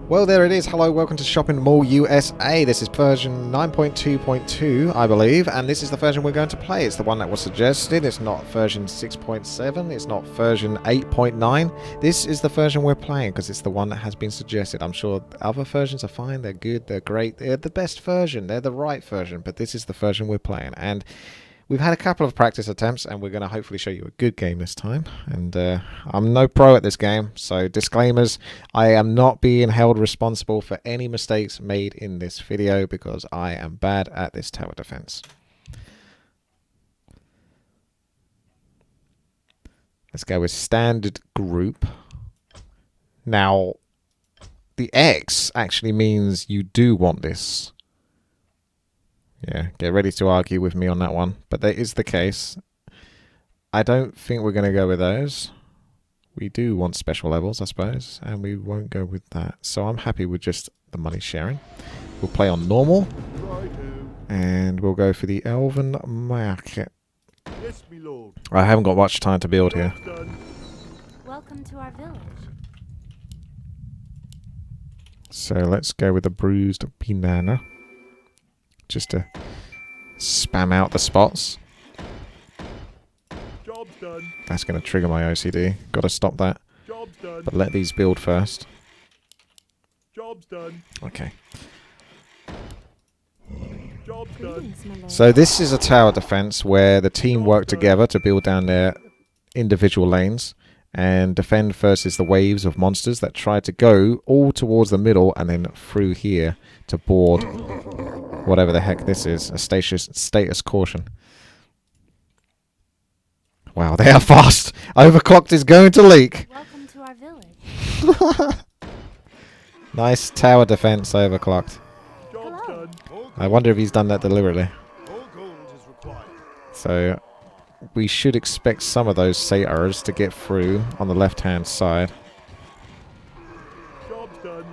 Well, there it is. Hello, welcome to Shopping Mall USA. This is version 9.2.2, I believe, and this is the version we're going to play. It's the one that was suggested. It's not version 6.7. It's not version 8.9. This is the version we're playing because it's the one that has been suggested. I'm sure other versions are fine. They're good. They're great. They're the best version. They're the right version, but this is the version we're playing. And we've had a couple of practice attempts, and we're going to hopefully show you a good game this time. And I'm no pro at this game, so disclaimers, I am not being held responsible for any mistakes made in this video because I am bad at this tower defense. Let's go with standard group. Now, the X actually means you do want this. Yeah, get ready to argue with me on that one. But that is the case. I don't think we're going to go with those. We do want special levels, I suppose. And we won't go with that. So I'm happy with just the money sharing. We'll play on normal. And we'll go for the Elven Market. Yes, my lord. I haven't got much time to build here. Welcome to our village. So let's go with the Bruised Banana. Just to spam out the spots. Job's done. That's going to trigger my OCD. Got to stop that. Job's done. But let these build first. Job's done. Okay. Job's done. Greetings, my lord. So this is a tower defense where the team work together to build down their individual lanes and defend versus the waves of monsters that try to go all towards the middle and then through here to board whatever the heck this is, a status caution. Wow, they are fast. Overclocked is going to leak. Welcome to our village. Nice tower defense, overclocked. Job's Hello. done. I wonder if he's done that deliberately. All gold is required. So we should expect some of those satyrs to get through on the left-hand side. Job's done.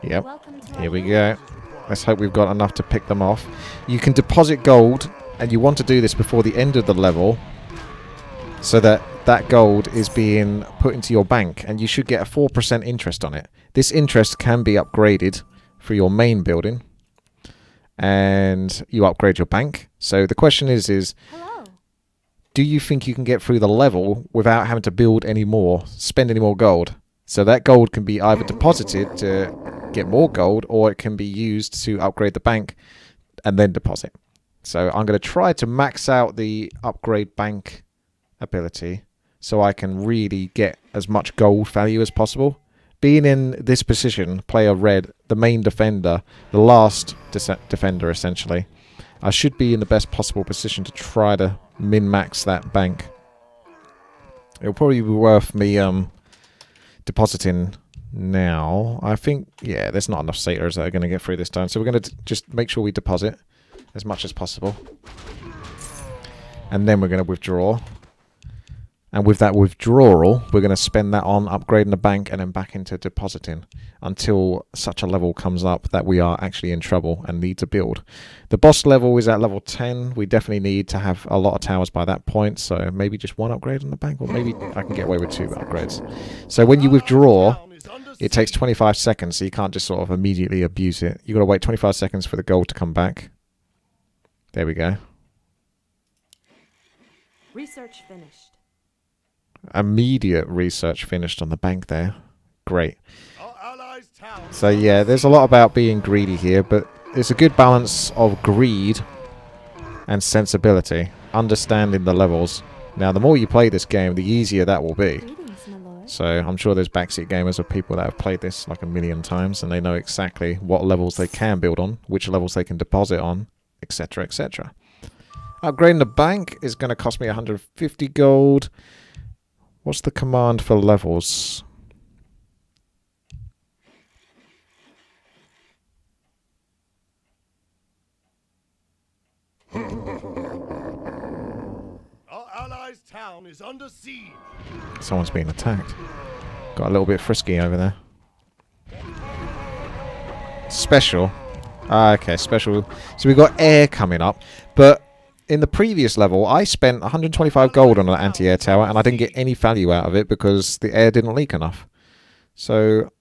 Yep. Welcome to our Here we village. go. Let's hope we've got enough to pick them off. You can deposit gold, and you want to do this before the end of the level so that that gold is being put into your bank, and you should get a 4% interest on it. This interest can be upgraded for your main building, and you upgrade your bank. So the question is Hello. do you think you can get through the level without having to build any more, spend any more gold? So that gold can be either deposited to get more gold, or it can be used to upgrade the bank and then deposit. So I'm going to try to max out the upgrade bank ability so I can really get as much gold value as possible. Being in this position, player red, the main defender, the last defender essentially, I should be in the best possible position to try to min-max that bank. It'll probably be worth me depositing now. I think, yeah, there's not enough satyrs that are going to get through this time. So we're going to just make sure we deposit as much as possible. And then we're going to withdraw. And with that withdrawal, we're going to spend that on upgrading the bank and then back into depositing until such a level comes up that we are actually in trouble and need to build. The boss level is at level 10. We definitely need to have a lot of towers by that point. So maybe just one upgrade on the bank, or maybe I can get away with 2 upgrades. So when you withdraw, it takes 25 seconds, so you can't just sort of immediately abuse it. You've got to wait 25 seconds for the gold to come back. There we go. Research finished. Immediate research finished on the bank there. Great. Our allies' town. So yeah, there's a lot about being greedy here, but it's a good balance of greed and sensibility, understanding the levels. Now, the more you play this game, the easier that will be. Greetings, my lord. So I'm sure there's backseat gamers or people that have played this like a million times, and they know exactly what levels they can build on, which levels they can deposit on, etc., etc. Upgrading the bank is going to cost me 150 gold. What's the command for levels? Our allies' town is under siege. Someone's being attacked. Got a little bit frisky over there. Special. Okay, special. So we've got air coming up, but in the previous level, I spent 125 gold on an anti-air tower, and I didn't get any value out of it because the air didn't leak enough. So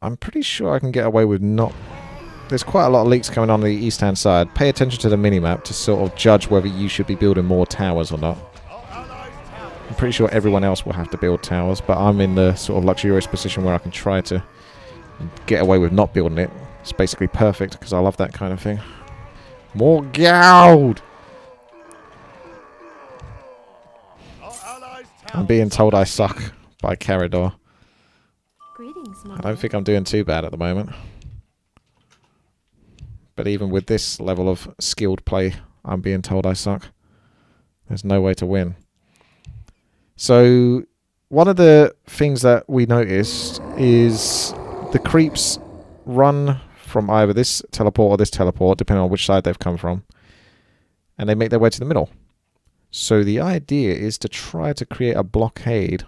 I'm pretty sure I can get away with not... There's quite a lot of leaks coming on the east-hand side. Pay attention to the minimap to sort of judge whether you should be building more towers or not. I'm pretty sure everyone else will have to build towers, but I'm in the sort of luxurious position where I can try to get away with not building it. It's basically perfect, because I love that kind of thing. More gold! I'm being told I suck by Carador. Greetings, my I don't think I'm doing too bad at the moment. But even with this level of skilled play, I'm being told I suck. There's no way to win. So, one of the things that we noticed is the creeps run from either this teleport or this teleport, depending on which side they've come from. And they make their way to the middle. So the idea is to try to create a blockade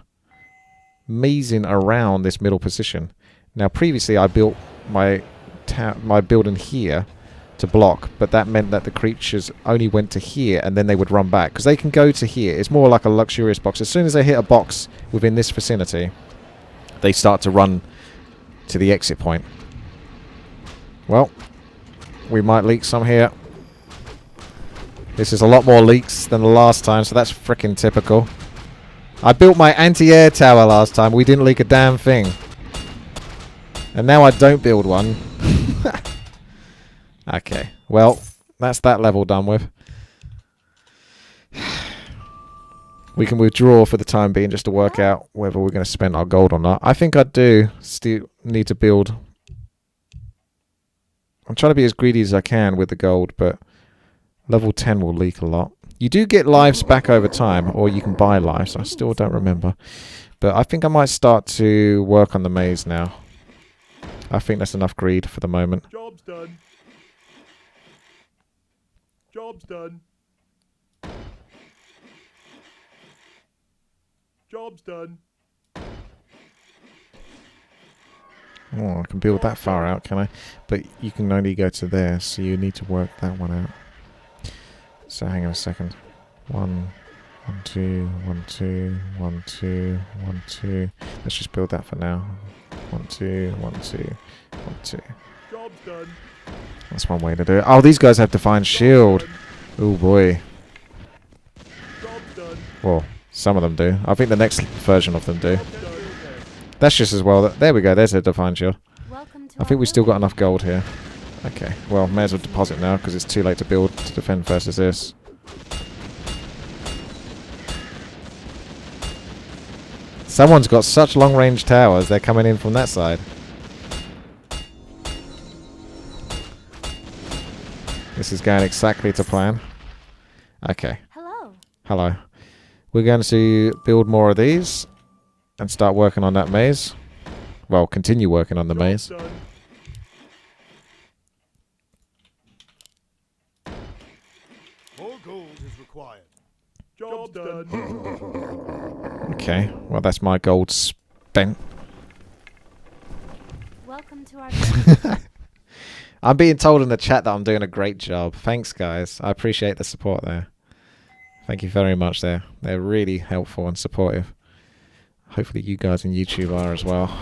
mazing around this middle position. Now previously I built my building here to block, but that meant that the creatures only went to here and then they would run back, because they can go to here. It's more like a luxurious box. As soon as they hit a box within this vicinity, they start to run to the exit point. Well, we might leak some here. This is a lot more leaks than the last time, so that's frickin' typical. I built my anti-air tower last time. We didn't leak a damn thing. And now I don't build one. Okay, well, that's that level done with. We can withdraw for the time being just to work out whether we're going to spend our gold or not. I think I do still need to build. I'm trying to be as greedy as I can with the gold, but level 10 will leak a lot. You do get lives back over time, or you can buy lives. I still don't remember. But I think I might start to work on the maze now. I think that's enough greed for the moment. Job's done. Job's done. Job's done. Oh, I can build that far out, can I? But you can only go to there, so you need to work that one out. So hang on a second. 1, 2, 1, 2, 1, 2, 1, 2. Let's just build that for now. 1, 2, 1, 2, 1, 2. Job's done. That's one way to do it. Oh, these guys have Divine Shield. Oh boy. Job's done. Well, some of them do. I think the next version of them do. That's just as well. There we go. There's a Divine Shield. Welcome to I think we still got enough gold here. Okay. Well, may as well deposit now because it's too late to build to defend versus this. Someone's got such long-range towers. They're coming in from that side. This is going exactly to plan. Okay. Hello. Hello. We're going to build more of these and start working on that maze. Well, continue working on the maze. Job's done. More gold is required. Job's done. Okay. Well, that's my gold spent. Welcome to our village. I'm being told in the chat that I'm doing a great job. Thanks, guys. I appreciate the support there. Thank you very much there. They're really helpful and supportive. Hopefully you guys in YouTube are as well.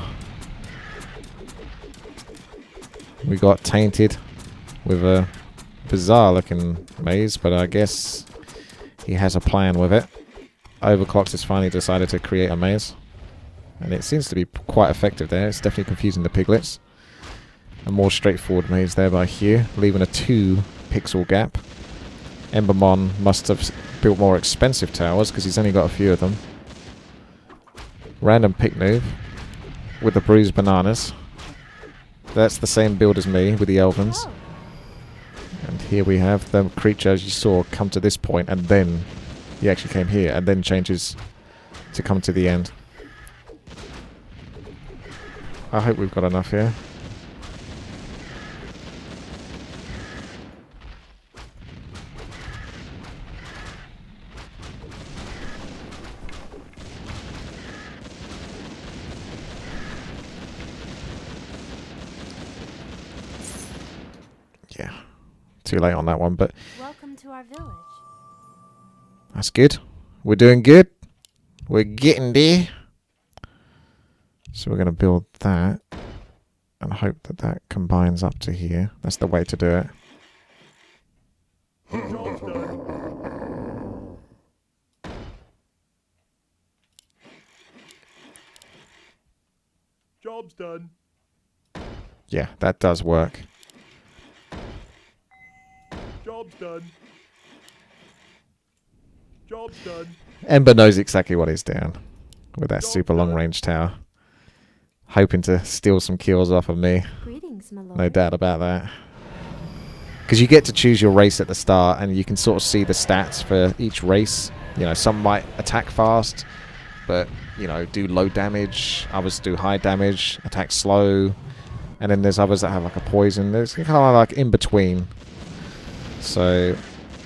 We got tainted with a bizarre looking maze, but I guess he has a plan with it. Overclocks has finally decided to create a maze. And it seems to be quite effective there. It's definitely confusing the piglets. A more straightforward maze there by Hugh, leaving a 2 pixel gap. Embermon must have built more expensive towers because he's only got a few of them. Random pick noob with the bruised bananas. That's the same build as me with the Elvens. Hello. And here we have the creature, as you saw, come to this point, and then he actually came here and then changes to come to the end. I hope we've got enough here. Yeah, too late on that one, but Welcome to our village. that's good. We're doing good. We're getting there. So we're going to build that. and hope that that combines up to here. That's the way to do it. Job's done. Job's done. Yeah, that does work. Job's done. Job's done. Ember knows exactly what he's doing with that super long range tower. Hoping to steal some kills off of me. Greetings, my lord. No doubt about that. Because you get to choose your race at the start and you can sort of see the stats for each race. You know, some might attack fast, but, you know, do low damage. Others do high damage, attack slow. And then there's others that have like a poison. There's kind of like in between. So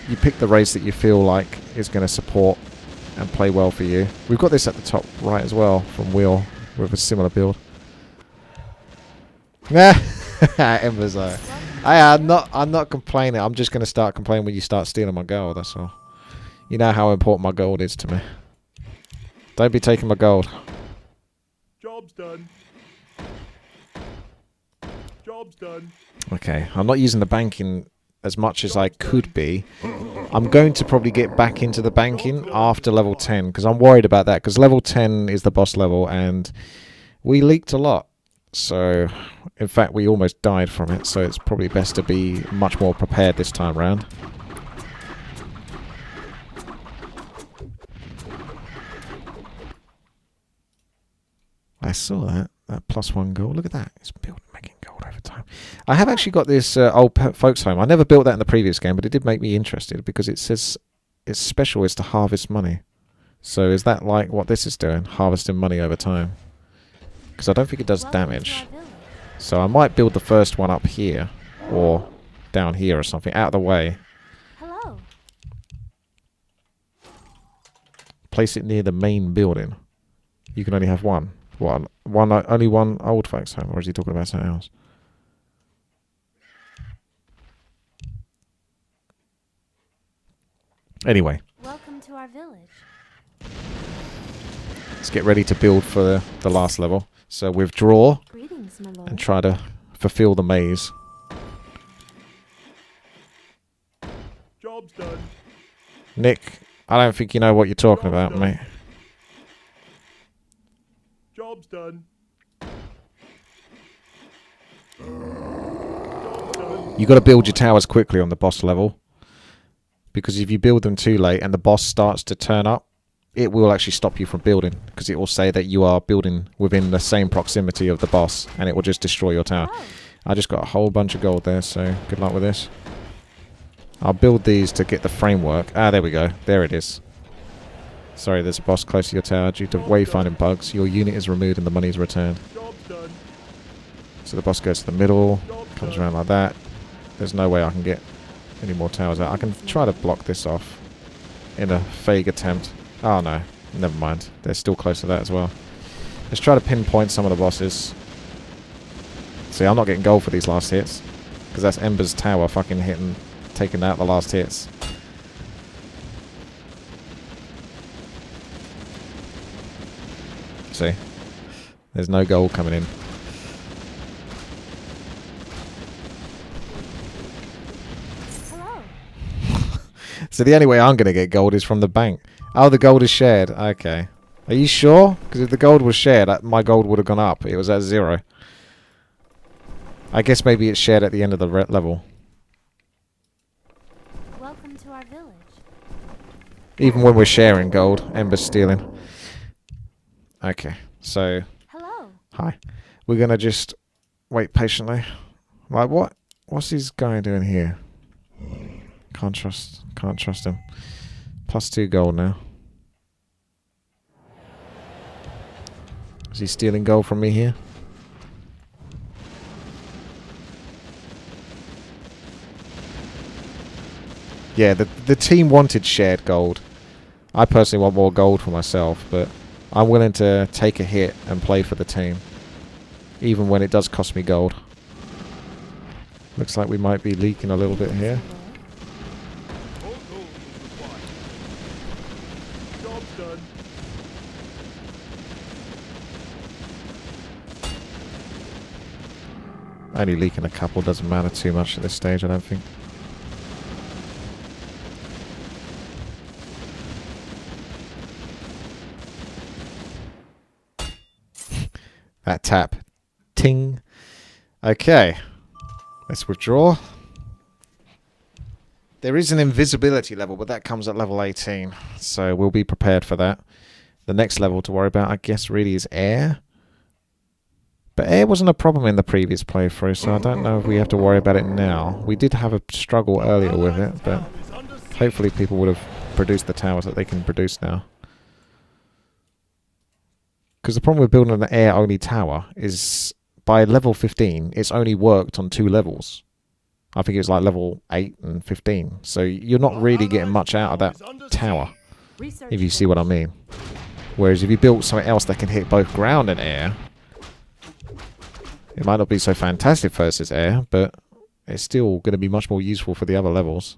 you pick the race that you feel like is going to support and play well for you. We've got this at the top right as well from Wheel with a similar build. Ember's like, I'm not complaining. I'm just going to start complaining when you start stealing my gold, that's all. You know how important my gold is to me. Don't be taking my gold. Job's done. Job's done. Okay, I'm not using the banking as much as I could be. I'm going to probably get back into the banking after level 10 because I'm worried about that because level 10 is the boss level and we leaked a lot. So, in fact, we almost died from it, so it's probably best to be much more prepared this time round. I saw that +1 gold. Look at that. It's building, making gold over time. I have actually got this old folks home. I never built that in the previous game, but it did make me interested because it says its special is to harvest money. So is that like what this is doing? Harvesting money over time? Because I don't think it does damage. So I might build the first one up here or down here or something, out of the way. Hello. Place it near the main building. You can only have one. What? Only one old folks home, or is he talking about something else? Anyway. Welcome to our village. Let's get ready to build for the last level. So withdraw Greetings, my lord. and try to fulfill the maze. Job's done. Nick, I don't think you know what you're talking about, mate. Job's done. You got to build your towers quickly on the boss level. Because if you build them too late and the boss starts to turn up, it will actually stop you from building. Because it will say that you are building within the same proximity of the boss. And it will just destroy your tower. Oh. I just got a whole bunch of gold there, so good luck with this. I'll build these to get the framework. Ah, there we go. There it is. Sorry, there's a boss close to your tower. Due to wayfinding bugs, your unit is removed and the money is returned. Job's done. So the boss goes to the middle, comes around like that. There's no way I can get any more towers out. I can try to block this off in a vague attempt. Oh no, never mind. They're still close to that as well. Let's try to pinpoint some of the bosses. See, I'm not getting gold for these last hits. Because that's Ember's tower fucking hitting, taking out the last hits. See? There's no gold coming in. Hello. So the only way I'm going to get gold is from the bank. Oh, the gold is shared. Okay. Are you sure? Because if the gold was shared, my gold would have gone up. It was at 0. I guess maybe it's shared at the end of the level. Welcome to our village. Even when we're sharing gold, Ember's stealing. Okay, so... Hello. Hi. We're going to just wait patiently. Like, what? What's this guy doing here? Can't trust him. +2 gold now. Is he stealing gold from me here? Yeah, the team wanted shared gold. I personally want more gold for myself, but I'm willing to take a hit and play for the team. Even when it does cost me gold. Looks like we might be leaking a little bit here. More gold is required. Job's done. Only leaking a couple doesn't matter too much at this stage, I don't think. That tap. Ting. Okay. Let's withdraw. There is an invisibility level, but that comes at level 18. So we'll be prepared for that. The next level to worry about, I guess, really is air. But air wasn't a problem in the previous playthrough, so I don't know if we have to worry about it now. We did have a struggle earlier with it, but hopefully people would have produced the towers that they can produce now. Because the problem with building an air-only tower is by level 15, it's only worked on 2 levels. I think it was like level 8 and 15. So you're not really getting much out of that tower, if you see what I mean. Whereas if you built something else that can hit both ground and air, it might not be so fantastic versus air, but it's still going to be much more useful for the other levels.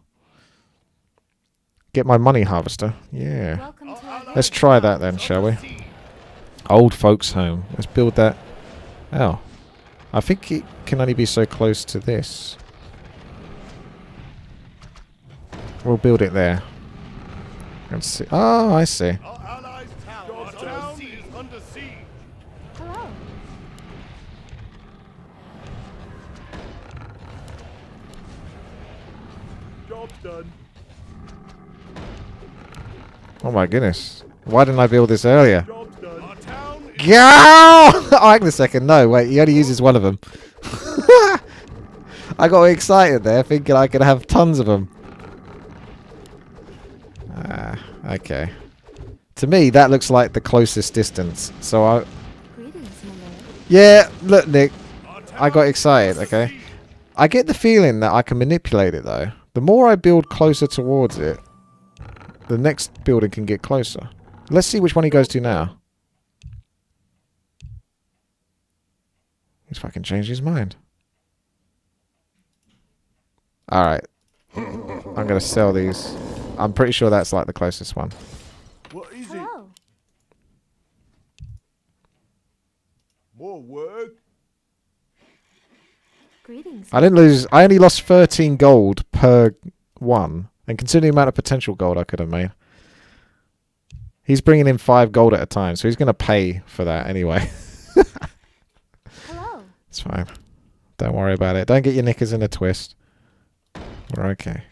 Get my money harvester. Yeah. Welcome to our Let's try that then, shall we? Old folks' home. Let's build that. Oh. I think it can only be so close to this. We'll build it there. Let's see. Oh, I see. Our allies' town is under siege. Hello. Job's done. Oh my goodness. Why didn't I build this earlier? Job's done. Our town is Go! Oh, hang on a second. No, wait. He only uses one of them. I got excited there, thinking I could have tons of them. Okay. To me, that looks like the closest distance. So I... Greetings, my lord. Yeah, look, Nick. I got excited, okay? I get the feeling that I can manipulate it, though. The more I build closer towards it, the next building can get closer. Let's see which one he goes to now. He's fucking changed his mind. Alright. I'm going to sell these. I'm pretty sure that's like the closest one. What is it? Hello. More work? Greetings. I didn't lose. I only lost 13 gold per one. And considering the amount of potential gold I could have made. He's bringing in 5 gold at a time, so he's going to pay for that anyway. Hello. It's fine. Don't worry about it. Don't get your knickers in a twist. We're okay.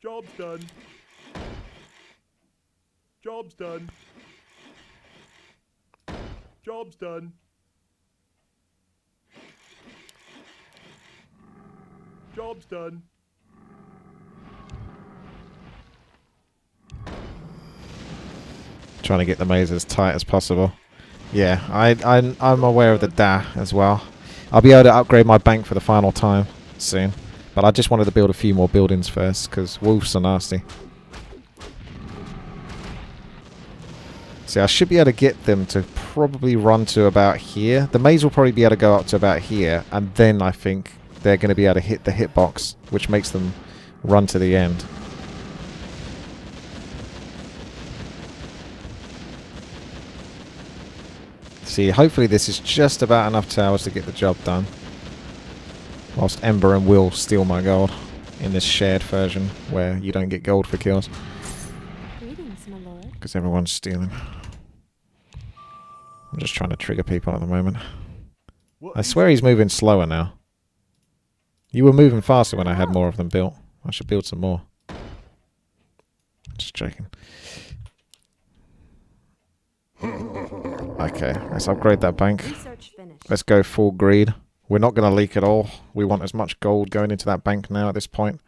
Job's done. Job's done. Job's done. Job's done. Trying to get the maze as tight as possible. Yeah, I'm aware of the DA as well. I'll be able to upgrade my bank for the final time soon. But I just wanted to build a few more buildings first, because wolves are nasty. See, I should be able to get them to probably run to about here. The maze will probably be able to go up to about here, and then I think they're going to be able to hit the hitbox, which makes them run to the end. See, hopefully this is just about enough towers to get the job done. Whilst Ember and Will steal my gold in this shared version where you don't get gold for kills. Greetings, my lord. Because everyone's stealing. I'm just trying to trigger people at the moment. What I is swear he's moving slower now. You were moving faster when I had more of them built. I should build some more. Just joking. Okay, let's upgrade that bank. Research finished. Let's go full greed. We're not going to leak at all. We want as much gold going into that bank now at this point.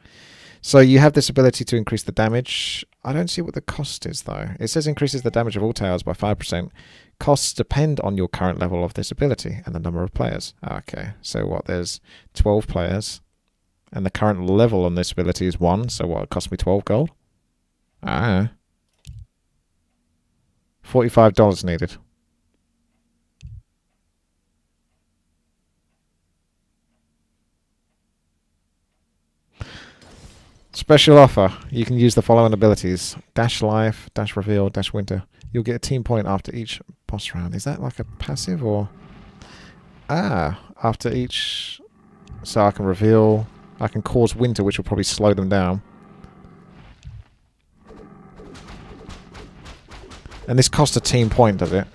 So you have this ability to increase the damage. I don't see what the cost is, though. It says increases the damage of all towers by 5%. Costs depend on your current level of this ability and the number of players. Okay, so what? There's 12 players. And the current level on this ability is 1. So what? It cost me 12 gold? Ah. $45 needed. Special offer. You can use the following abilities. Dash Life, Dash Reveal, Dash Winter. You'll get a team point after each boss round. Is that like a passive or... Ah, after each... So I can reveal... I can cause winter, which will probably slow them down. And this costs a team point, does it?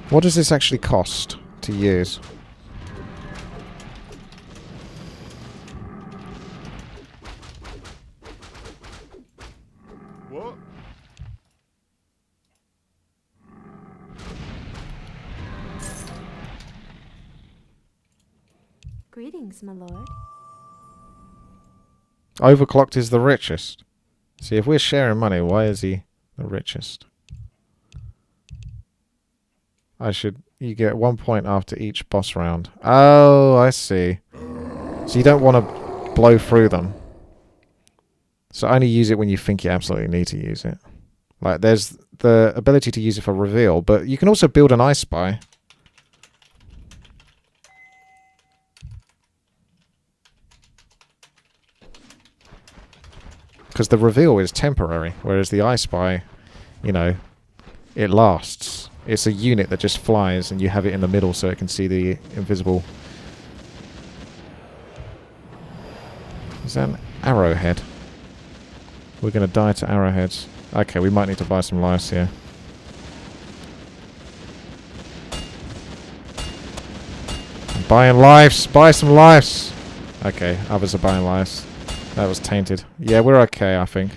What does this actually cost to use? What? Greetings, my lord. Overclocked is the richest. See, if we're sharing money, why is he the richest? You get 1 point after each boss round. Oh, I see. So you don't want to blow through them. So only use it when you think you absolutely need to use it. Like, there's the ability to use it for reveal, but you can also build an I Spy. Because the reveal is temporary, whereas the I Spy, you know, it lasts. It's a unit that just flies, and you have it in the middle so it can see the invisible... Is that an arrowhead? We're going to die to arrowheads. Okay, we might need to buy some lives here. I'm buying lives! Buy some lives! Okay, others are buying lives. That was tainted. Yeah, we're okay, I think.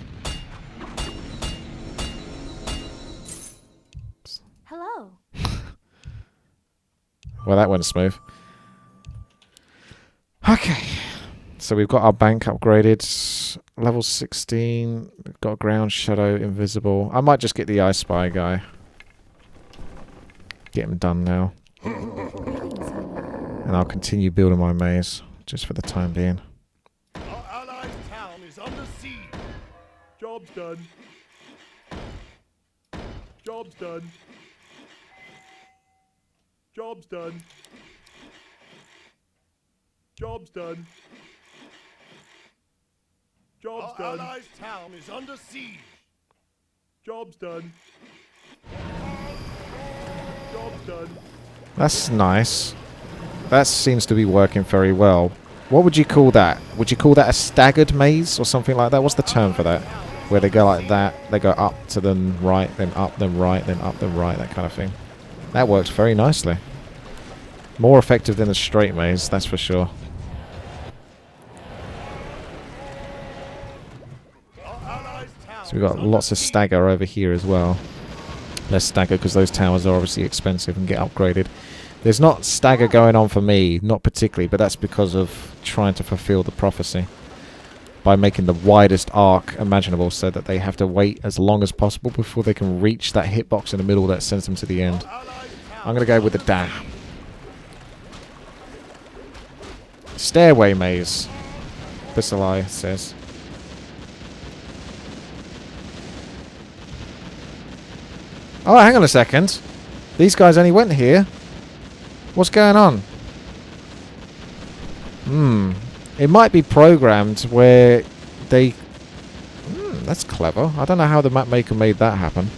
Hello. Well, that went smooth. Okay. So we've got our bank upgraded. Level 16. We've got ground, shadow, invisible. I might just get the I Spy guy. Get him done now. Greetings, my lord. And I'll continue building my maze, just for the time being. Our allied town is under siege. Job's done. Job's done. Job's done. Job's done. Job's done. Our allied town is under siege. Job's done. Job's done. That's nice. That seems to be working very well. What would you call that? Would you call that a staggered maze or something like that? What's the term for that? Where they go like that, they go up to the right, then up, then right, then up, then right, that kind of thing. That works very nicely. More effective than a straight maze, that's for sure. So we've got lots of stagger over here as well. Less stagger because those towers are obviously expensive and get upgraded. There's not stagger going on for me, not particularly, but that's because of trying to fulfill the prophecy. By making the widest arc imaginable so that they have to wait as long as possible before they can reach that hitbox in the middle that sends them to the end. I'm going to go with the dash. Stairway maze, Bissalai says. Oh, hang on a second. These guys only went here. What's going on? It might be programmed where they... that's clever. I don't know how the map maker made that happen.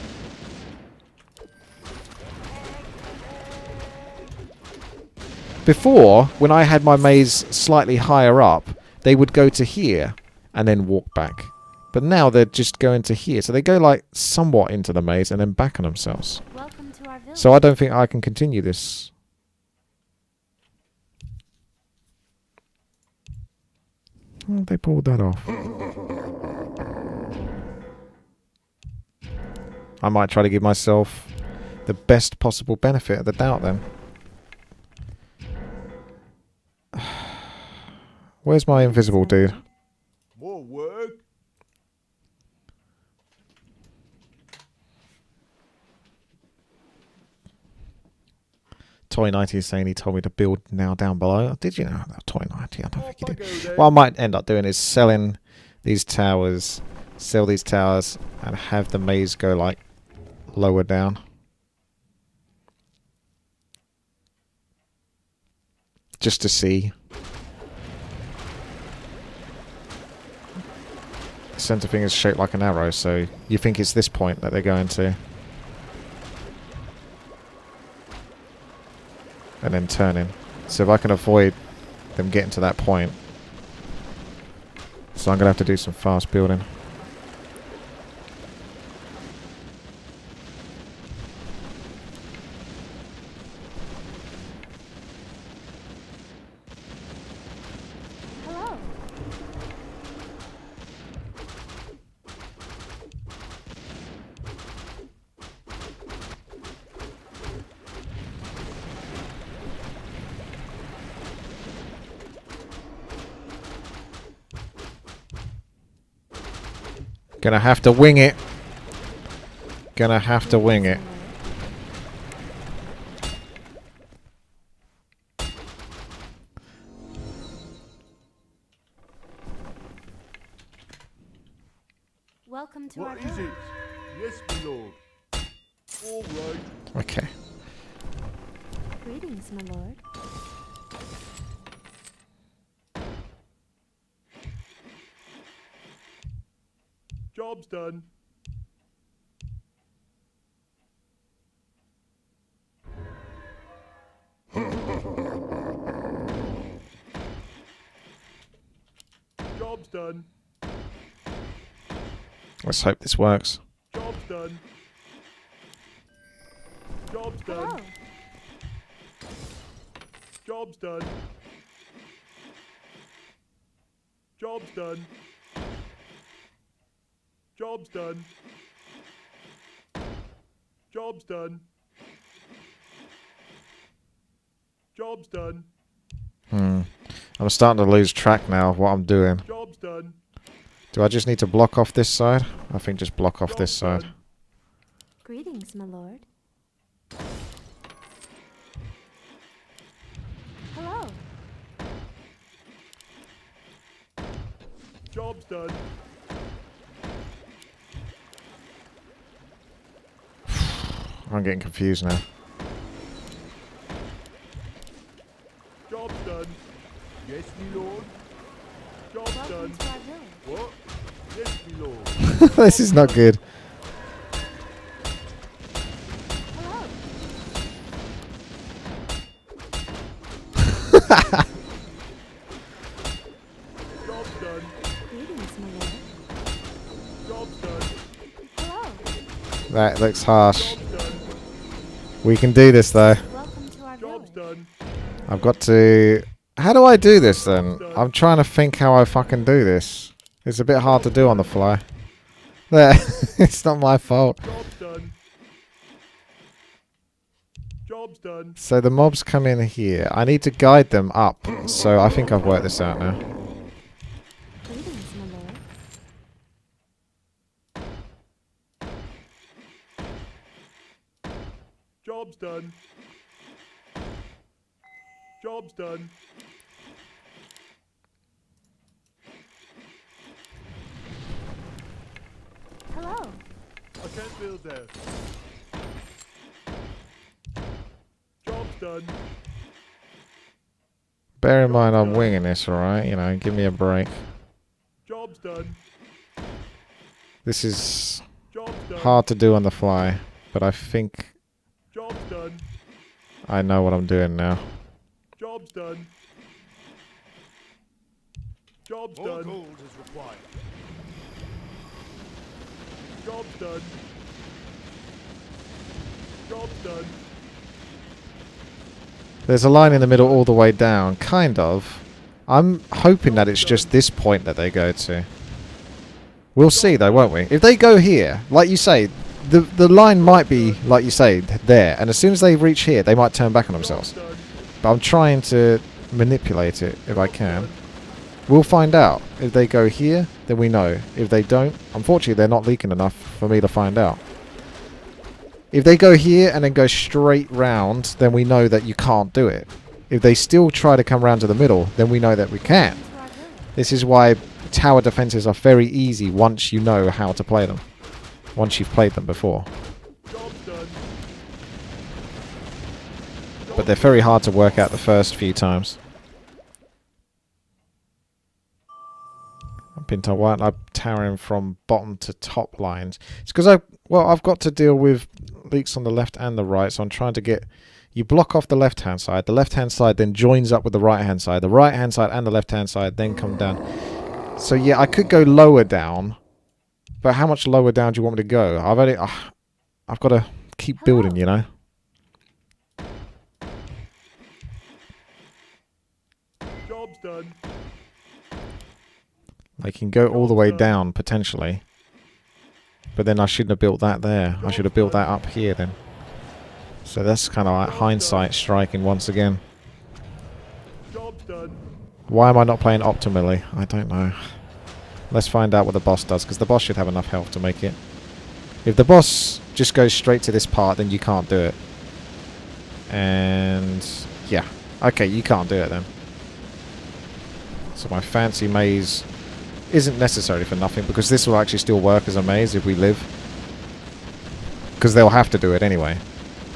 Before, when I had my maze slightly higher up, they would go to here and then walk back. But now they're just going to here. So they go like somewhat into the maze and then back on themselves. Welcome to our village. So I don't think I can continue this. Oh, they pulled that off. I might try to give myself the best possible benefit of the doubt then. Where's my invisible dude? More work. Toy90 is saying he told me to build now down below. Did you know that, Toy90? I don't think he did. What I might end up doing is selling these towers, sell these towers, and have the maze go like lower down. Just to see. The center thing is shaped like an arrow, so you think it's this point that they're going to. and then turning. So if I can avoid them getting to that point. So I'm going to have to do some fast building. Hello. Gonna have to wing it. Gonna have to wing it. Welcome to our What is village. it? Yes, my lord. All right. Okay. Greetings, my lord. Job's done. Job's done. Let's hope this works. Job's done. Job's Hello. done. Job's done. Job's done. Job's done. Job's done. Job's done. I'm starting to lose track now of what I'm doing. Job's done. Do I just need to block off this side? I think just block off this Job's side. done. Greetings, my lord. Hello. Job's done. I'm getting confused now. Job's done. Yes, me lord. Job's Welcome done. to our village. What? Yes, me lord. This is not good. Hello. Job's done. Greetings, my lord. Job's done. Hello. That looks harsh. Job's done. We can do this though. Welcome to our Job's village. done. I've got to... How do I do this then? I'm trying to think how I fucking do this. It's a bit hard to do on the fly. There. It's not my fault. Job's done. Job's done. So the mobs come in here. I need to guide them up. So I think I've worked this out now. Greetings, my lord. Job's done. Job's done. Hello. I can't build there. Job's done. Bear in mind I'm winging this, alright? You know, give me a break. Job's done. This is Job's done. hard to do on the fly. But I think Job's done. I know what I'm doing now. Job's done. Job's More done. gold is required. Job's done. Job's done. There's a line in the middle all the way down. Kind of. I'm hoping that it's just this point that they go to. We'll see though, won't we? If they go here, like you say, the line might be, like you say, there. And as soon as they reach here, they might turn back on themselves. Job's done. But I'm trying to manipulate it if I can. We'll find out. If they go here, then we know. If they don't, unfortunately they're not leaking enough for me to find out. If they go here and then go straight round, then we know that you can't do it. If they still try to come round to the middle, then we know that we can. Welcome to our village. This is why tower defenses are very easy once you know how to play them. Once you've played them before. Job's done. But they're very hard to work out the first few times. I've been told why aren't I towering from bottom to top lines? It's because I've got to deal with leaks on the left and the right, so I'm trying to get You block off the left-hand side. The left-hand side then joins up with the right-hand side. The right-hand side and the left-hand side then come down. So yeah, I could go lower down. But how much lower down do you want me to go? I've got to keep building, you know. Job's done. I can go all the way down, potentially. But then I shouldn't have built that there. I should have built that up here then. So that's kind of like hindsight striking once again. Job's done. Why am I not playing optimally? I don't know. Let's find out what the boss does, because the boss should have enough health to make it. If the boss just goes straight to this part, then you can't do it. And yeah. Okay, you can't do it then. So my fancy maze isn't necessary for nothing, because this will actually still work as a maze if we live. Because they'll have to do it anyway.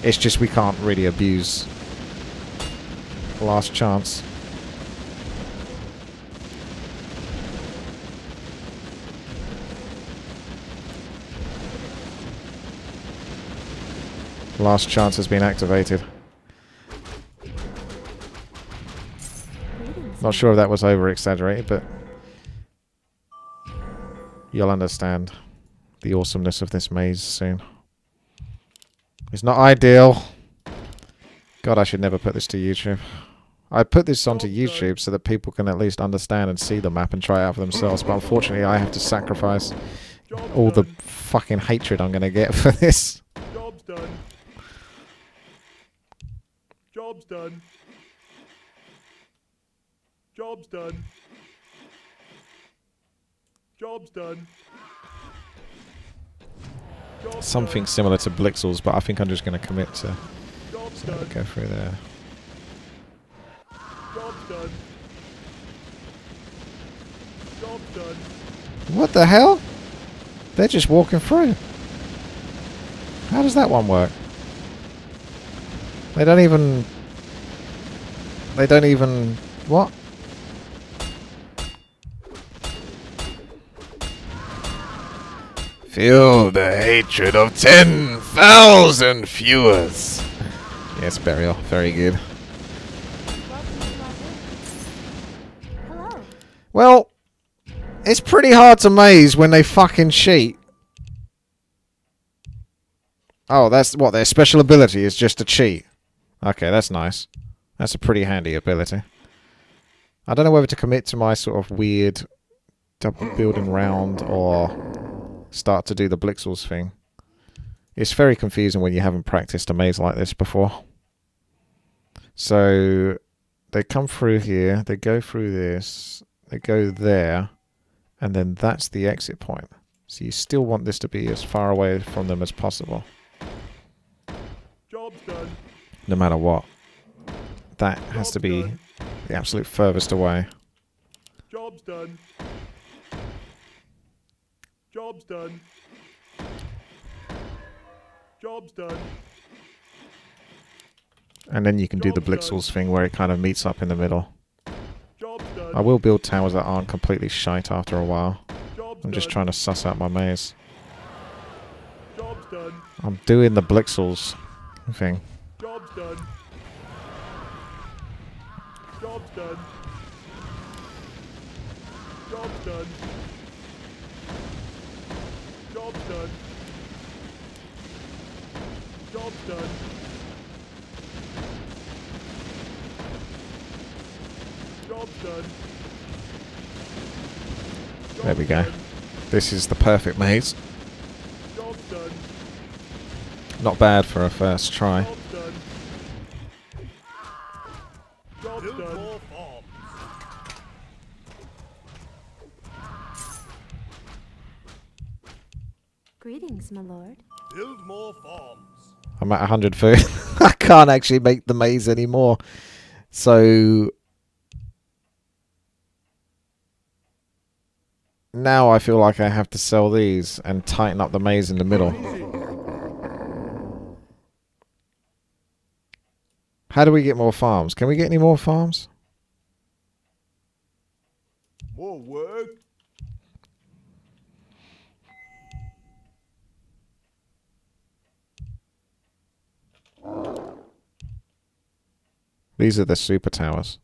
It's just we can't really abuse last chance. Last chance has been activated. Not sure if that was over-exaggerated, but you'll understand the awesomeness of this maze soon. It's not ideal. God, I should never put this to YouTube. I put this onto YouTube so that people can at least understand and see the map and try it out for themselves, but unfortunately I have to sacrifice all the fucking hatred I'm going to get for this. Job's done. Job's done. Job's done. Job's done. Job's Something similar to Blixels, but I think I'm just going to commit to Job's done. go through there. Job's done. Job's done. What the hell? They're just walking through. How does that one work? They don't even... What? Feel the hatred of 10,000 viewers. Yes, Burial. Very good. Welcome to our village. Hello. Well, it's pretty hard to maze when they fucking cheat. Oh, that's what their special ability is, just to cheat. Okay, that's nice. That's a pretty handy ability. I don't know whether to commit to my sort of weird double building round or start to do the Blixels thing. It's very confusing when you haven't practiced a maze like this before. So they come through here, they go through this, they go there, and then that's the exit point. So you still want this to be as far away from them as possible. Job's done. No matter what. That has to be the absolute furthest away. Job's done. Job's done. Job's done. And then you can do the Blixels thing where it kind of meets up in the middle. Job's done. I will build towers that aren't completely shite after a while. Job's I'm just done. trying to suss out my maze. Job's done. I'm doing the Blixels thing. Job's done. Job's done. Job's done. Job's done. Job's done. Job's done. There we go. This is the perfect maze. Job's done. Not bad for a first try. Job's done. Job's Build done. more farms. Greetings, my lord. Build more farms. I'm at 100 food. I can't actually make the maze anymore. So now I feel like I have to sell these and tighten up the maze in the middle. How do we get more farms? Can we get any more farms? More work. These are the super towers.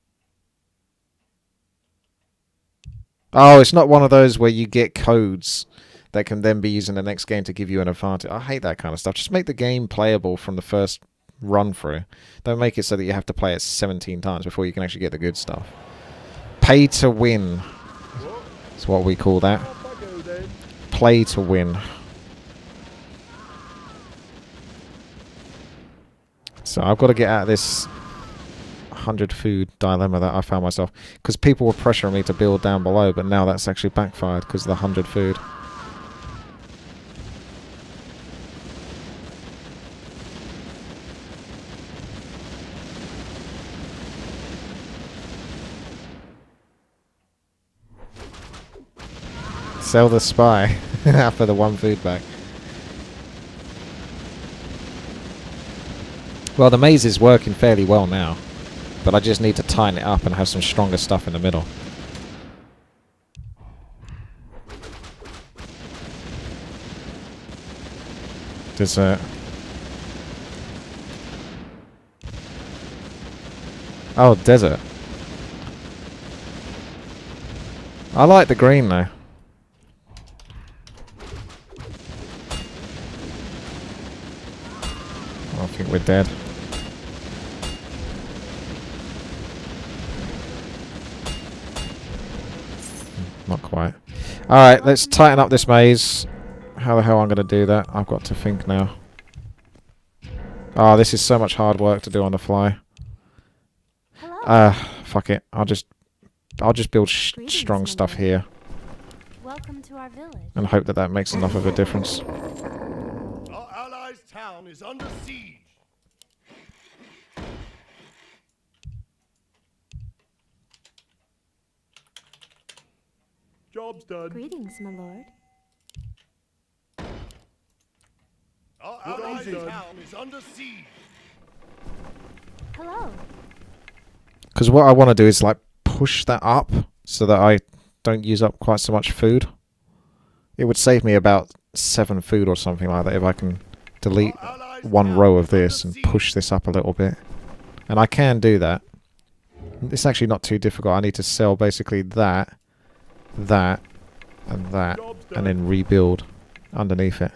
Oh, it's not one of those where you get codes that can then be used in the next game to give you an advantage. I hate that kind of stuff. Just make the game playable from the first run through. Don't make it so that you have to play it 17 times before you can actually get the good stuff. Pay to win. That's what we call that. Off I go then. Play to win. So I've got to get out of this 100 food dilemma that I found myself. Because people were pressuring me to build down below, but now that's actually backfired because of the 100 food. Sell the spy for the 1 food back. Well, the maze is working fairly well now, but I just need to tighten it up and have some stronger stuff in the middle. Desert. Oh, desert. I like the green though. I think we're dead. Not quite. Alright, let's tighten up this maze. How the hell I'm going to do that? I've got to think now. Oh, this is so much hard work to do on the fly. Hello. Fuck it. I'll just build strong stuff here Welcome to our village. and hope that that makes enough of a difference. Our allies' town is under siege. Job's done. Greetings, my lord. Our What allies' is it? town is under siege. Hello. Because what I want to do is like push that up so that I don't use up quite so much food. It would save me about 7 food or something like that if I can delete Our allies' 1 town row is of this under and siege. push this up a little bit. And I can do that. It's actually not too difficult. I need to sell basically that, that, and that, Job's and done. then rebuild underneath it.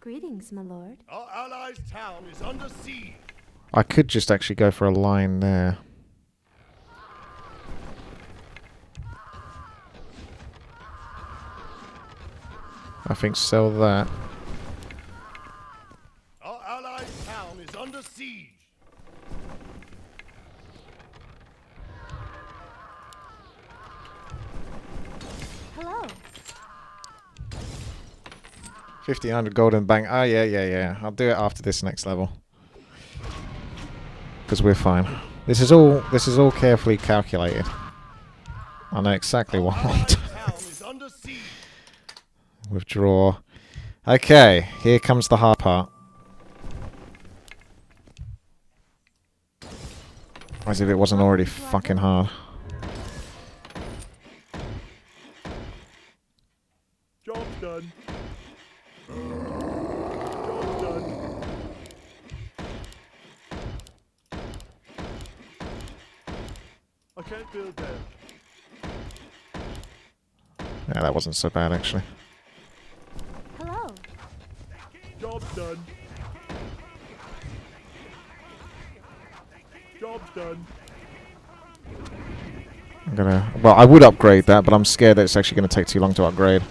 Greetings, my lord. Our allies' town is under siege. I could just actually go for a line there. I think sell that. Our allies' town is under siege. Hello. 1500 golden bank. Oh yeah. I'll do it after this next level. Because we're fine. This is all carefully calculated. I know exactly what I want. Town is under siege. Withdraw. Okay, here comes the hard part. As if it wasn't already fucking hard. Job's done. Job's done. I can't build that. Yeah, that wasn't so bad actually. Hello. Job's done. Job's done. I'm gonna... Well, I would upgrade that, but I'm scared that it's actually going to take too long to upgrade.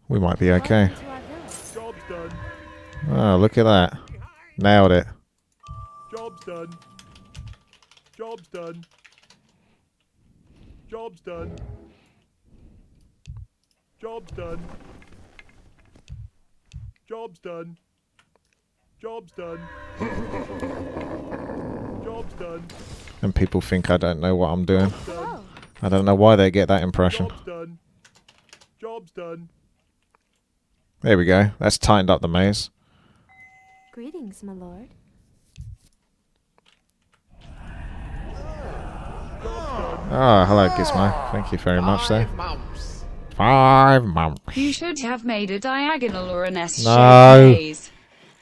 We might be okay. Welcome to our village. Job's done. Oh, look at that. Nailed it. Job's done. Job's done. Job's done. Job's done. Job's done. Job's done. Job's done. And people think I don't know what I'm doing. Job's done. Hello. I don't know why they get that impression. Job's done. Job's done. There we go. That's tightened up the maze. Greetings, my lord. Oh, hello, Gizmo. Thank you very much there. 5 months. You should have made a diagonal or an S-shaped No. maze.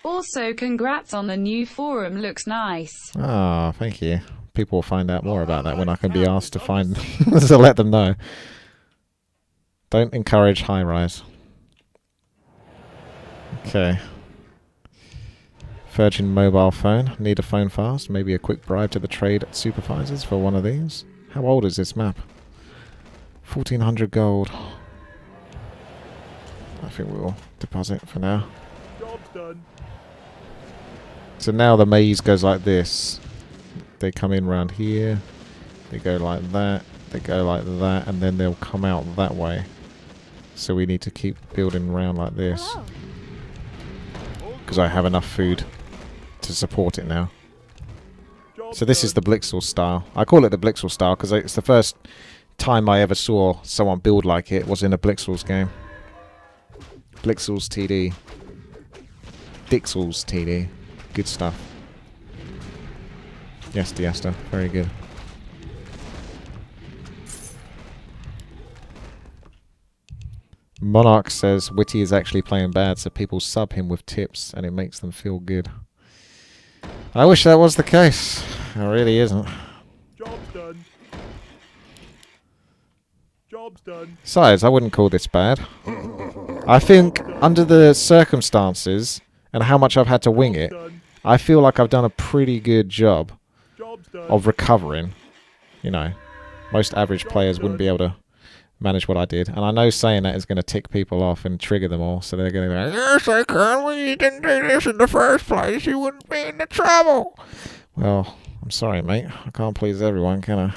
Also, congrats on the new forum, looks nice. Ah, thank you. People will find out more about that when I can be asked to find to let them know. Don't encourage high rise. Okay. Virgin mobile phone. Need a phone fast. Maybe a quick bribe to the trade supervisors for one of these. How old is this map? 1400 gold. I think we'll deposit for now. Job's done. So now the maze goes like this. They come in round here. They go like that. They go like that. And then they'll come out that way. So we need to keep building around like this. Hello. Because I have enough food to support it now. Job's So this is the done. Blixel style. I call it the Blixel style because it's the first time I ever saw someone build like it was in a Blixel's game. Blixel's TD. Dixel's TD. Good stuff. Yes, Diesta. Very good. Monarch says Witty is actually playing bad, so people sub him with tips and it makes them feel good. I wish that was the case. It really isn't. Job's done. Job's done. Besides, I wouldn't call this bad. I think under the circumstances and how much I've had to wing it, Done. I feel like I've done a pretty good job Job's done. of recovering. You know, most average players wouldn't be able to manage what I did. And I know saying that is going to tick people off and trigger them all. So they're going to be like, yes, I can. Well, you didn't do this in the first place. You wouldn't be in the trouble. Well, I'm sorry, mate. I can't please everyone, can I?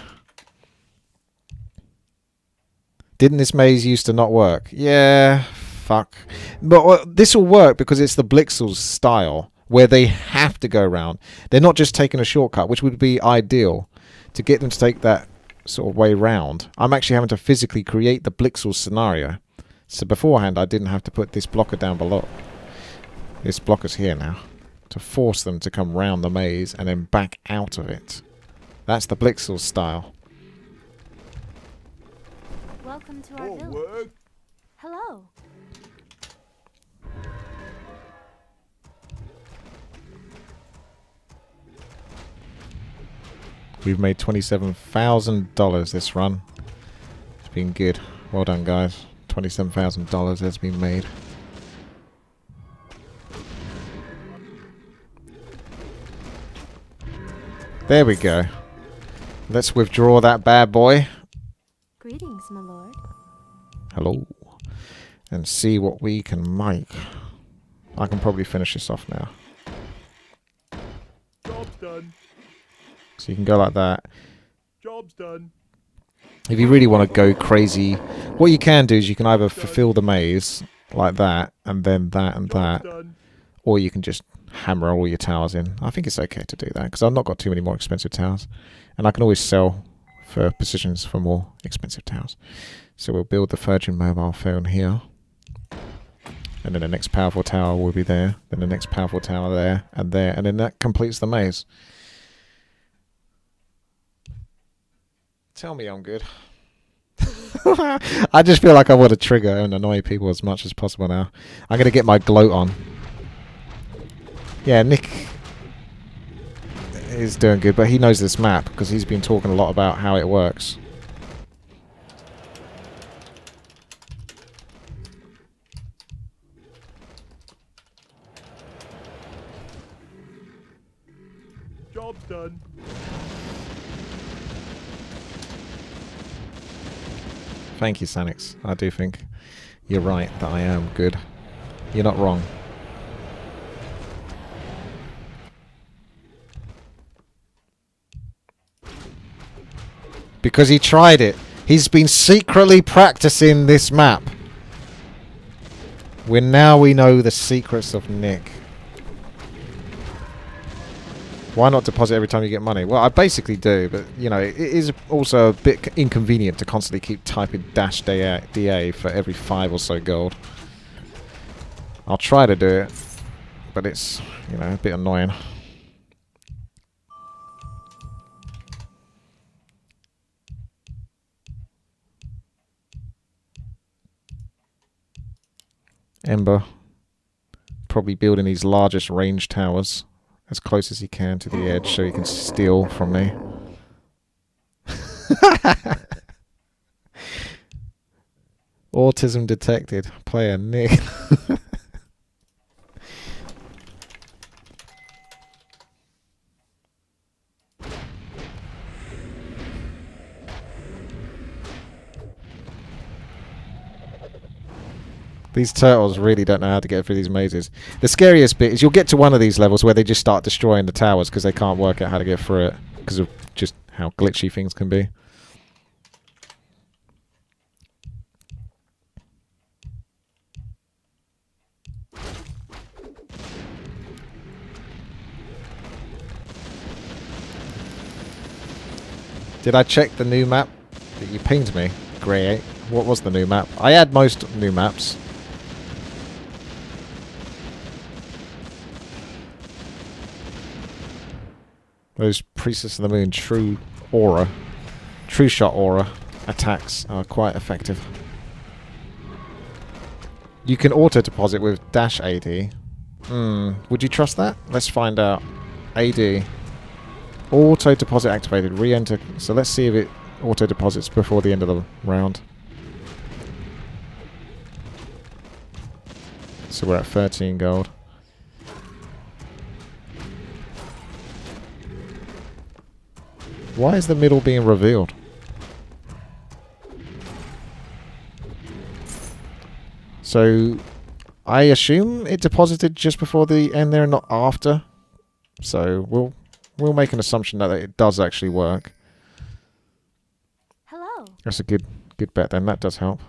Didn't this maze used to not work? Yeah, fuck. But this will work because it's the Blixel's style, where they have to go around. They're not just taking a shortcut, which would be ideal. To get them to take that sort of way round, I'm actually having to physically create the Blixel scenario. So beforehand, I didn't have to put this blocker down below. This blocker's here now. To force them to come round the maze and then back out of it. That's the Blixel style. Welcome to our More village. work. Hello. We've made $27,000 this run. It's been good. Well done, guys. $27,000 has been made. There we go. Let's withdraw that bad boy. Greetings, my lord. Hello. And see what we can make. I can probably finish this off now. Job's done. So you can go like that. Job's done. If you really want to go crazy, what you can do is you can either fulfill the maze like that, and then that and that, Job's done. or you can just hammer all your towers in. I think it's okay to do that, because I've not got too many more expensive towers. And I can always sell for positions for more expensive towers. So we'll build the Virgin mobile phone here. And then the next powerful tower will be there. Then the next powerful tower there, and there. And then that completes the maze. Tell me I'm good. I just feel like I want to trigger and annoy people as much as possible now. I'm going to get my gloat on. Yeah, Nick is doing good, but he knows this map because he's been talking a lot about how it works. Job's done. Thank you, Sanix. I do think you're right that I am good. You're not wrong. Because he tried it. He's been secretly practicing this map. We know the secrets of Nick. Why not deposit every time you get money? Well, I basically do, but, you know, it is also a bit inconvenient to constantly keep typing -DA for every 5 or so gold. I'll try to do it, but it's, you know, a bit annoying. Ember. Probably building these largest range towers as close as he can to the edge so he can steal from me. Autism detected. Player Nick. These turtles really don't know how to get through these mazes. The scariest bit is you'll get to one of these levels where they just start destroying the towers because they can't work out how to get through it because of just how glitchy things can be. Did I check the new map that you pinged me? Great. What was the new map? I add most new maps. Those Priestess of the Moon true shot aura attacks are quite effective. You can auto deposit with dash AD. Would you trust that? Let's find out. AD. Auto deposit activated. Re-enter. So let's see if it auto deposits before the end of the round. So we're at 13 gold. Why is the middle being revealed? So I assume it deposited just before the end there, not after. So we'll make an assumption that it does actually work. Hello. That's a good bet then. That does help.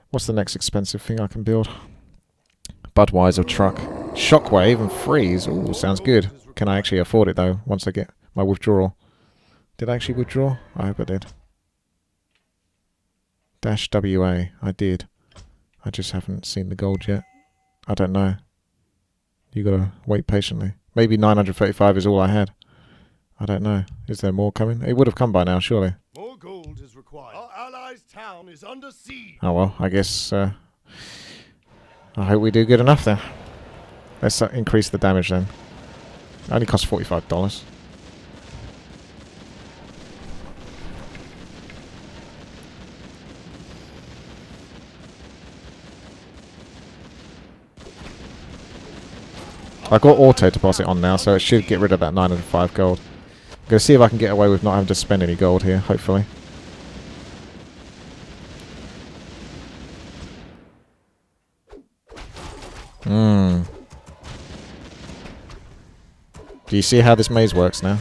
What's the next expensive thing I can build? Budweiser truck. Shockwave and freeze. Ooh, sounds good. Can I actually afford it though once I get my withdrawal? Did I actually withdraw? I hope I did. Dash WA. I did. I just haven't seen the gold yet. I don't know. You gotta wait patiently. Maybe 935 is all I had. I don't know. Is there more coming? It would have come by now, surely. More gold is required. Our allies' town is under siege. Oh well, I guess I hope we do good enough then. Let's increase the damage then. It only costs $45. I've got auto deposit on now, so it should get rid of that 905 gold. I'm going to see if I can get away with not having to spend any gold here, hopefully. Do you see how this maze works now?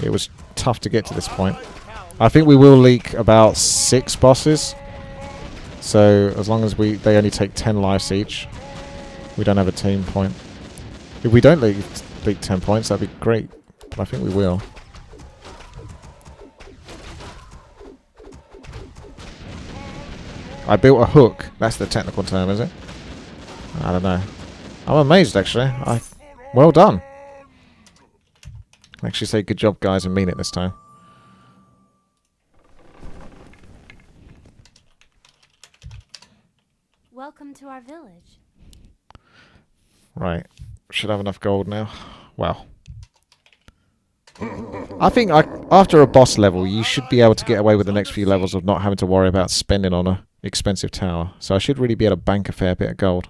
It was tough to get to this point. I think we will leak about 6 bosses. So as long as they only take 10 lives each, we don't have a team point. If we don't leak 10 points, that'd be great. But I think we will. I built a hook. That's the technical term, is it? I don't know. I'm amazed, actually. Well done. Actually say good job, guys, and mean it this time. Welcome to our village. Right. Should have enough gold now. Well. I think after a boss level, you should be able to get away with the next few levels of not having to worry about spending on a expensive tower. So I should really be able to bank a fair bit of gold.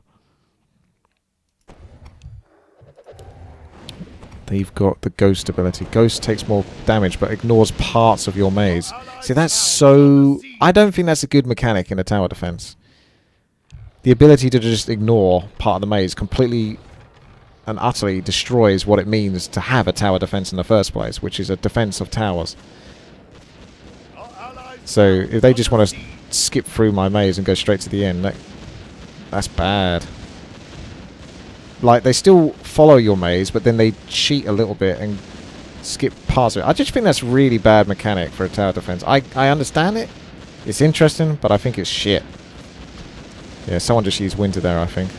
They've got the ghost ability. Ghost takes more damage but ignores parts of your maze. See, that's so... I don't think that's a good mechanic in a tower defense. The ability to just ignore part of the maze completely and utterly destroys what it means to have a tower defense in the first place, which is a defense of towers. So if they just want to skip through my maze and go straight to the end, that's bad. Like, they still follow your maze, but then they cheat a little bit and skip parts of it. I just think that's really bad mechanic for a tower defense. I understand it. It's interesting, but I think it's shit. Yeah, someone just used winter there, I think.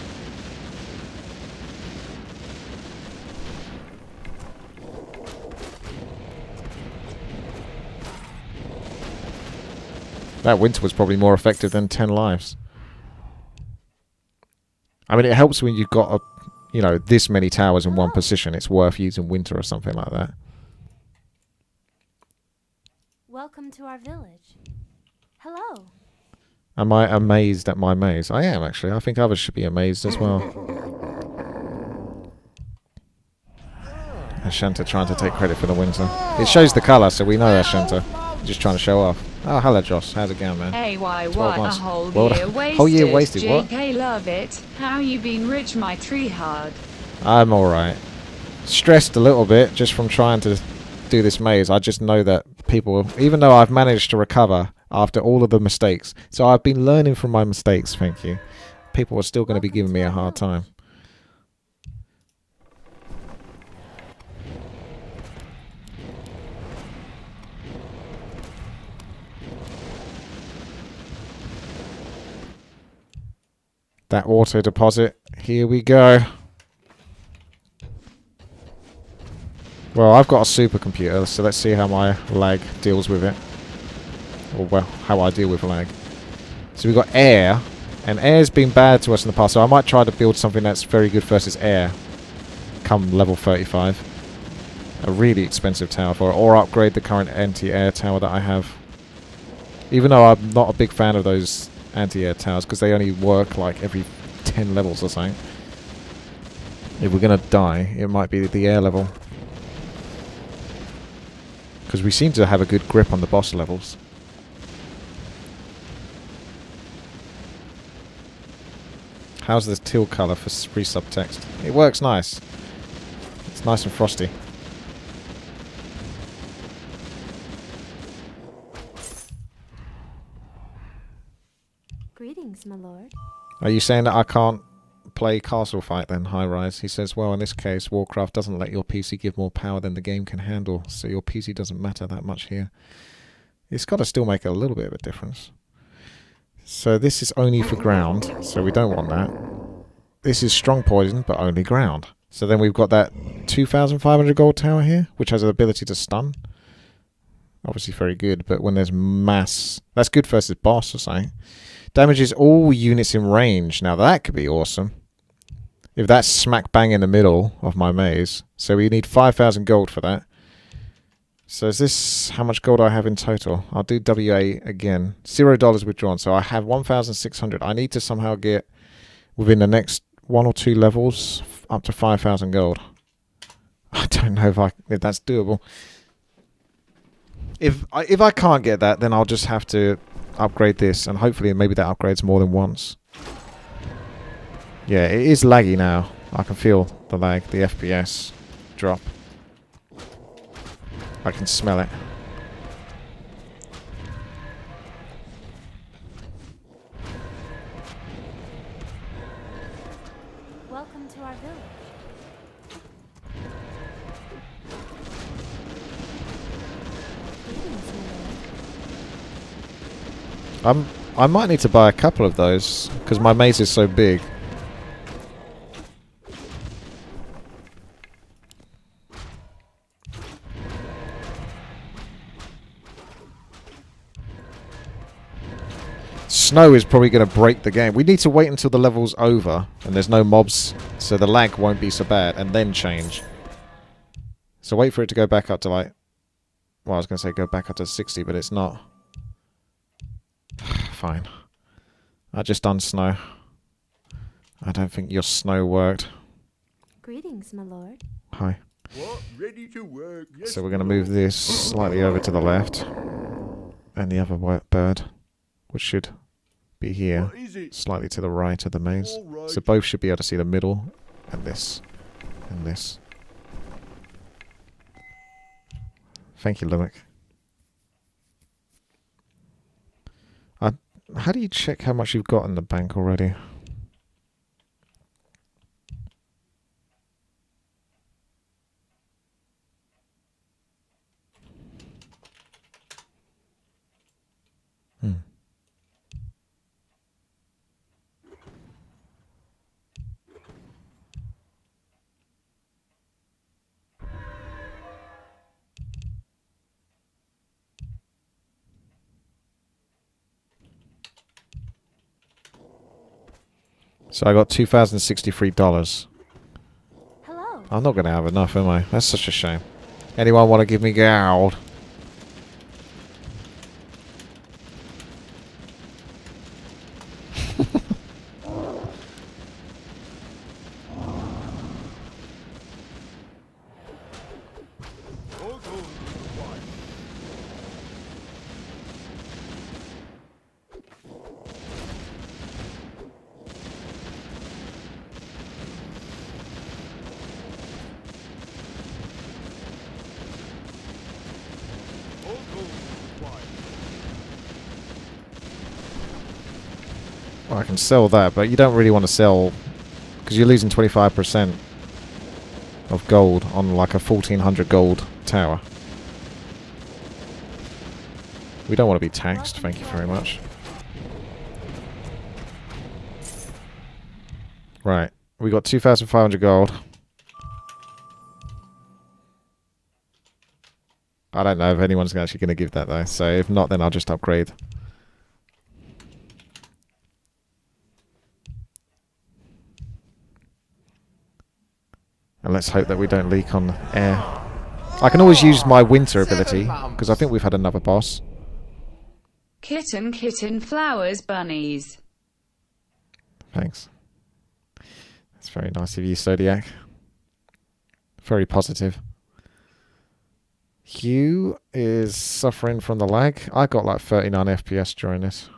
That winter was probably more effective than 10 lives. I mean, it helps when you've got this many towers in one position. It's worth using winter or something like that. Welcome to our village. Hello. Am I amazed at my maze? I am, actually. I think others should be amazed as well. Ashanta trying to take credit for the winter. It shows the colour, so we know Ashanta. Just trying to show off. Oh, hello, Josh. How's it going, man? Hey, why, 12 what? months. A whole Well, year wasted. whole year wasted, what? JK, love it. How you been rich, my tree hard? I'm alright. Stressed a little bit just from trying to do this maze. I just know that people, even though I've managed to recover after all of the mistakes, so I've been learning from my mistakes, thank you. People are still going to be giving me a hard time. That auto deposit. Here we go. Well, I've got a supercomputer, so let's see how my lag deals with it. Or, well, how I deal with lag. So we've got air. And air's been bad to us in the past, so I might try to build something that's very good versus air. Come level 35. A really expensive tower for it. Or upgrade the current anti-air tower that I have. Even though I'm not a big fan of those anti-air towers, because they only work like every 10 levels or something. If we're going to die, it might be the air level. Because we seem to have a good grip on the boss levels. How's the teal colour for free subtext? It works nice. It's nice and frosty. Greetings, my lord. Are you saying that I can't play Castle Fight then, High Rise? He says, well, in this case, Warcraft doesn't let your PC give more power than the game can handle, so your PC doesn't matter that much here. It's got to still make a little bit of a difference. So this is only for ground, so we don't want that. This is strong poison, but only ground. So then we've got that 2,500 gold tower here, which has the ability to stun. Obviously very good, but when there's mass... That's good versus boss or something. Damages all units in range. Now that could be awesome. If that's smack bang in the middle of my maze. So we need 5,000 gold for that. So is this... How much gold do I have in total? I'll do WA again. $0 withdrawn. So I have 1,600. I need to somehow get within the next 1 or 2 levels up to 5,000 gold. I don't know if that's doable. If I can't get that, then I'll just have to upgrade this, and hopefully maybe that upgrades more than once. Yeah, it is laggy now. I can feel the lag, the FPS drop. I can smell it. Welcome to our village. Greetings, my lord. I might need to buy a couple of those because my maze is so big. Snow is probably going to break the game. We need to wait until the level's over and there's no mobs, so the lag won't be so bad, and then change. So wait for it to go back up to like... Well, I was going to say go back up to 60, but it's not. Fine. I just done snow. I don't think your snow worked. Greetings, my lord. Hi. What? Ready to work? Yes, So we're going to move this slightly over to the left. And the other bird, which should be here, What is it? slightly to the right of the maze. All right. So both should be able to see the middle, and this, and this. Thank you, Limerick. How do you check how much you've got in the bank already? So I got $2,063. Hello. I'm not going to have enough, am I? That's such a shame. Anyone want to give me gold? More gold required. More gold required. Well, I can sell that, but you don't really want to sell because you're losing 25% of gold on like a 1400 gold tower. We don't want to be taxed, thank you very much. Right, we got 2,500 gold. I don't know if anyone's actually going to give that though, so if not, then I'll just upgrade. And let's hope that we don't leak on air. I can always use my winter ability, because I think we've had another boss. Kitten, kitten, flowers, bunnies. Thanks. That's very nice of you, Zodiac. Very positive. Hugh is suffering from the lag. I got like 39 FPS during this.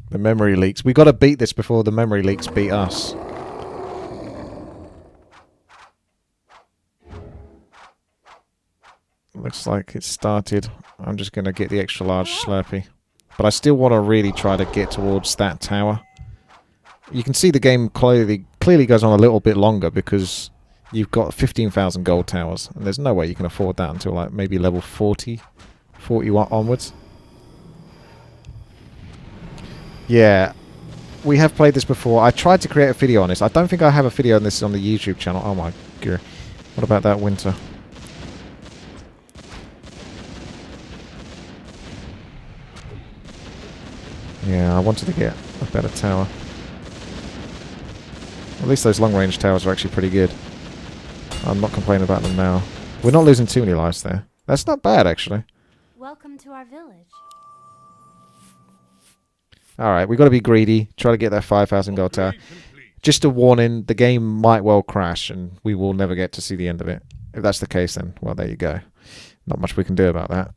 The memory leaks. We got to beat this before the memory leaks beat us. Looks like it started. I'm just going to get the extra large Slurpee. But I still want to really try to get towards that tower. You can see the game clearly goes on a little bit longer because you've got 15,000 gold towers. And there's no way you can afford that until like maybe level 41 onwards. Yeah, we have played this before. I tried to create a video on this. I don't think I have a video on this on the YouTube channel. Oh my god. What about that winter? Yeah, I wanted to get a better tower. At least those long-range towers are actually pretty good. I'm not complaining about them now. We're not losing too many lives there. That's not bad, actually. Welcome to our village. Alright, we've got to be greedy. Try to get that 5,000 gold tower. Just a warning, the game might well crash and we will never get to see the end of it. If that's the case, then, well, there you go. Not much we can do about that.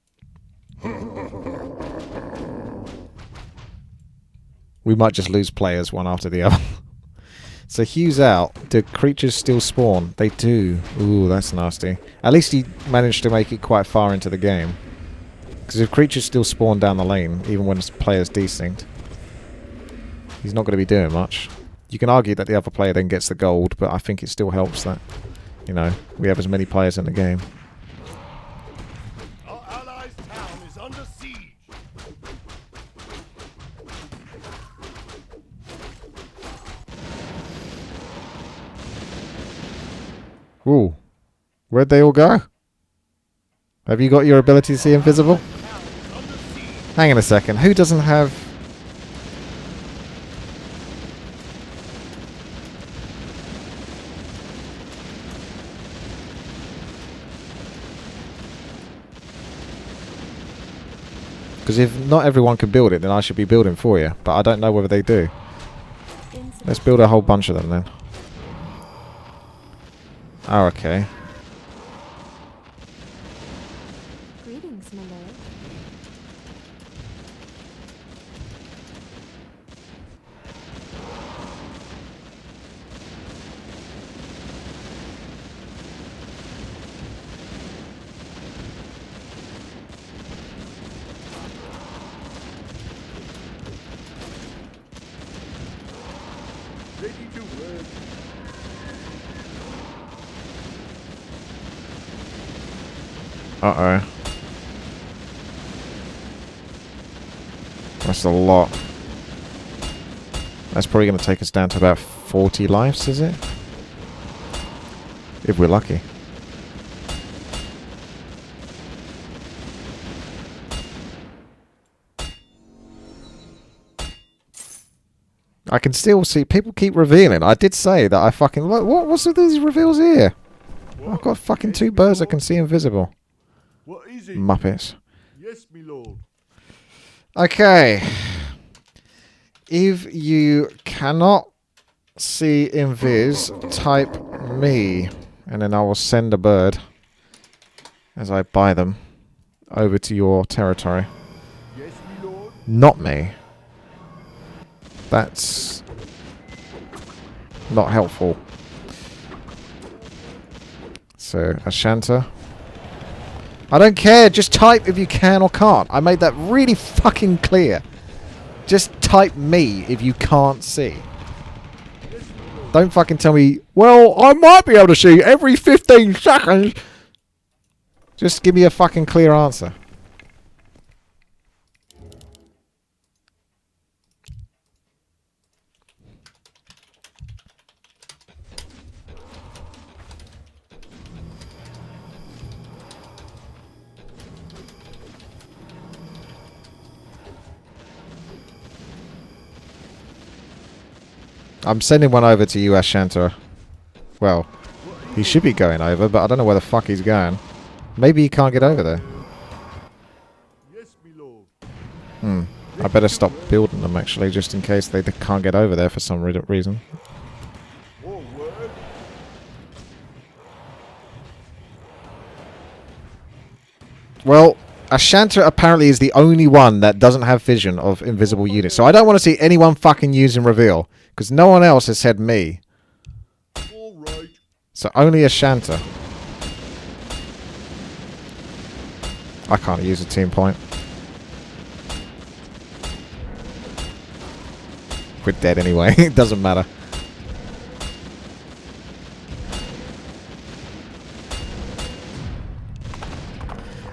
We might just lose players one after the other. So Hugh's out. Do creatures still spawn? They do. Ooh, that's nasty. At least he managed to make it quite far into the game. Because if creatures still spawn down the lane, even when players desynced, he's not going to be doing much. You can argue that the other player then gets the gold, but I think it still helps that, you know, we have as many players in the game. Our allies' town is under siege. Ooh. Where'd they all go? Have you got your ability to see invisible? Hang on a second. Who doesn't have... Because if not everyone can build it, then I should be building for you. But I don't know whether they do. Let's build a whole bunch of them then. Oh, okay. Greetings, my lord. Ready to work. Uh-oh. That's a lot. That's probably going to take us down to about 40 lives, is it? If we're lucky. I can still see people keep revealing. I did say that I fucking look. What's with these reveals here? I've got fucking 2 birds that can see invisible. What is it? Muppets. Yes, me lord. Okay. If you cannot see invis, type me, and then I will send a bird as I buy them over to your territory. Yes, me lord. Not me. That's not helpful. So, Ashanta. I don't care, just type if you can or can't. I made that really fucking clear. Just type me if you can't see. Don't fucking tell me, well, I might be able to see every 15 seconds. Just give me a fucking clear answer. I'm sending one over to you, Ashanta. Well, he should be going over, but I don't know where the fuck he's going. Maybe he can't get over there. Yes, me lord. I better stop building them, actually, just in case they can't get over there for some reason. Oh, word. Well, Ashanta apparently is the only one that doesn't have vision of invisible units. So I don't want to see anyone fucking using reveal. Because no one else has said me. All right. So only Ashanta. I can't use a team point. We're dead anyway. It doesn't matter.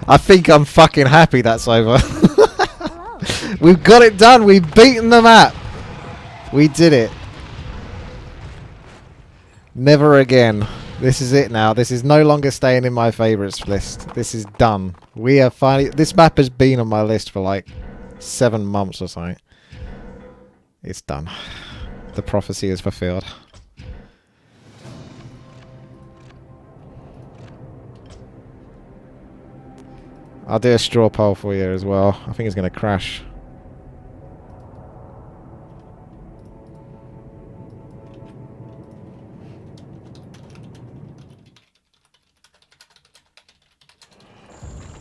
I think I'm fucking happy that's over. Hello. We've got it done. We've beaten the map. We did it. Never again. This is it now. This is no longer staying in my favourites list. This is done. We are finally... This map has been on my list for like 7 months or something. It's done. The prophecy is fulfilled. I'll do a straw poll for you as well. I think it's going to crash.